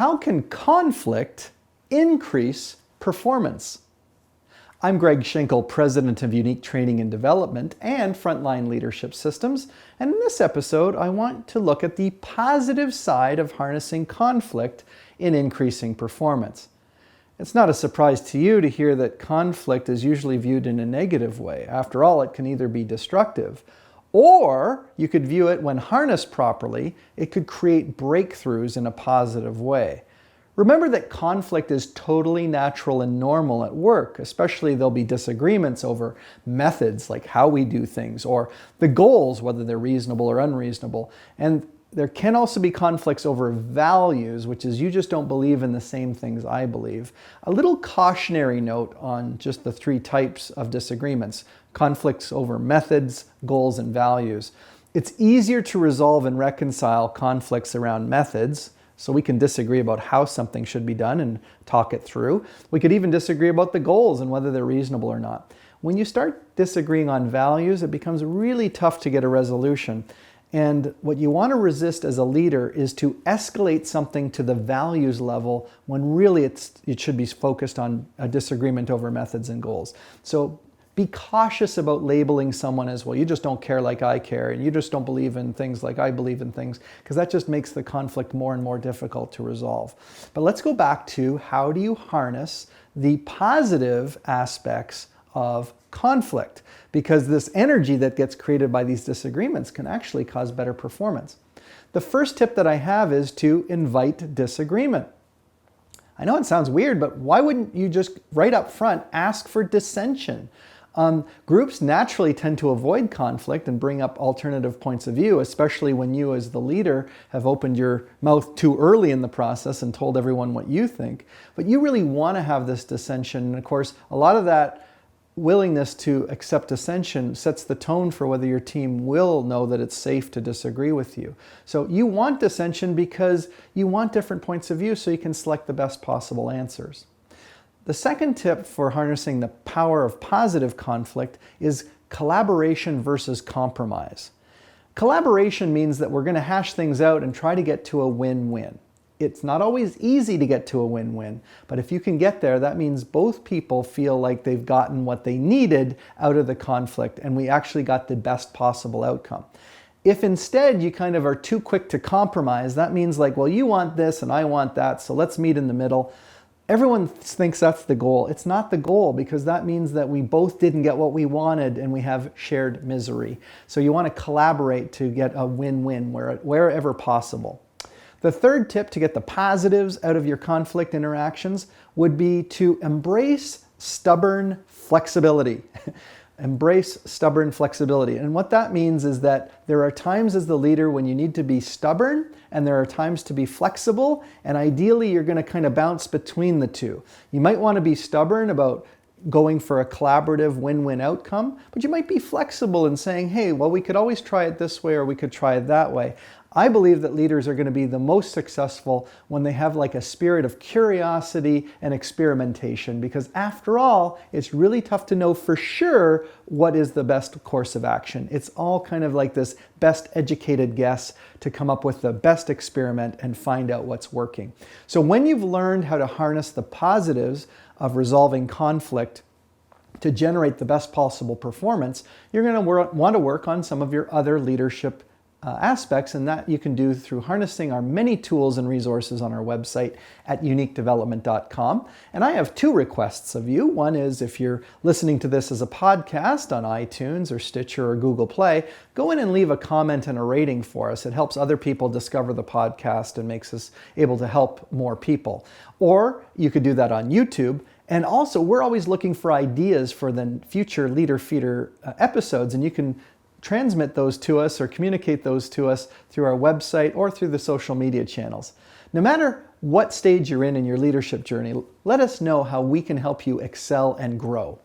How can conflict increase performance? I'm Greg Schenkel, President of Unique Training and Development and Frontline Leadership Systems, and in this episode I want to look at the positive side of harnessing conflict in increasing performance. It's not a surprise to you to hear that conflict is usually viewed in a negative way. After all, it can either be destructive, or you could view it, when harnessed properly, it could create breakthroughs in a positive way. Remember that conflict is totally natural and normal at work, especially there'll be disagreements over methods, like how we do things, or the goals, whether they're reasonable or unreasonable. And there can also be conflicts over values, which is you just don't believe in the same things I believe. A little cautionary note on just the three types of disagreements: conflicts over methods, goals, and values. It's easier to resolve and reconcile conflicts around methods, so we can disagree about how something should be done and talk it through. We could even disagree about the goals and whether they're reasonable or not. When you start disagreeing on values, it becomes really tough to get a resolution. And what you want to resist as a leader is to escalate something to the values level when really it should be focused on a disagreement over methods and goals. So be cautious about labeling someone as, well, you just don't care like I care, and you just don't believe in things like I believe in things, because that just makes the conflict more and more difficult to resolve. But let's go back to, how do you harness the positive aspects of conflict? Because this energy that gets created by these disagreements can actually cause better performance. The first tip that I have is to invite disagreement. I know it sounds weird, but why wouldn't you just right up front ask for dissension? Groups naturally tend to avoid conflict and bring up alternative points of view, especially when you as the leader have opened your mouth too early in the process and told everyone what you think. But you really want to have this dissension, and of course a lot of that willingness to accept dissension sets the tone for whether your team will know that it's safe to disagree with you. So you want dissension because you want different points of view so you can select the best possible answers. The second tip for harnessing the power of positive conflict is collaboration versus compromise. Collaboration means that we're going to hash things out and try to get to a win-win. It's not always easy to get to a win-win, but if you can get there, that means both people feel like they've gotten what they needed out of the conflict, and we actually got the best possible outcome. If instead you kind of are too quick to compromise, that means like, well, you want this and I want that, so let's meet in the middle. Everyone thinks that's the goal. It's not the goal, because that means that we both didn't get what we wanted and we have shared misery. So you want to collaborate to get a win-win wherever possible. The third tip to get the positives out of your conflict interactions would be to embrace stubborn flexibility. Embrace stubborn flexibility. And what that means is that there are times as the leader when you need to be stubborn, and there are times to be flexible, and ideally you're going to kind of bounce between the two. You might want to be stubborn about going for a collaborative win-win outcome, but you might be flexible in saying, hey, well, we could always try it this way or we could try it that way. I believe that leaders are going to be the most successful when they have like a spirit of curiosity and experimentation, because after all, it's really tough to know for sure what is the best course of action. It's all kind of like this best educated guess to come up with the best experiment and find out what's working. So when you've learned how to harness the positives of resolving conflict to generate the best possible performance, you're going to want to work on some of your other leadership aspects, and that you can do through harnessing our many tools and resources on our website at uniquedevelopment.com. And I have two requests of you. One is, if you're listening to this as a podcast on iTunes or Stitcher or Google Play, go in and leave a comment and a rating for us. It helps other people discover the podcast and makes us able to help more people. Or you could do that on YouTube. And also, we're always looking for ideas for the future Leader Feeder episodes, and you can transmit those to us or communicate those to us through our website or through the social media channels. No matter what stage you're in your leadership journey, let us know how we can help you excel and grow.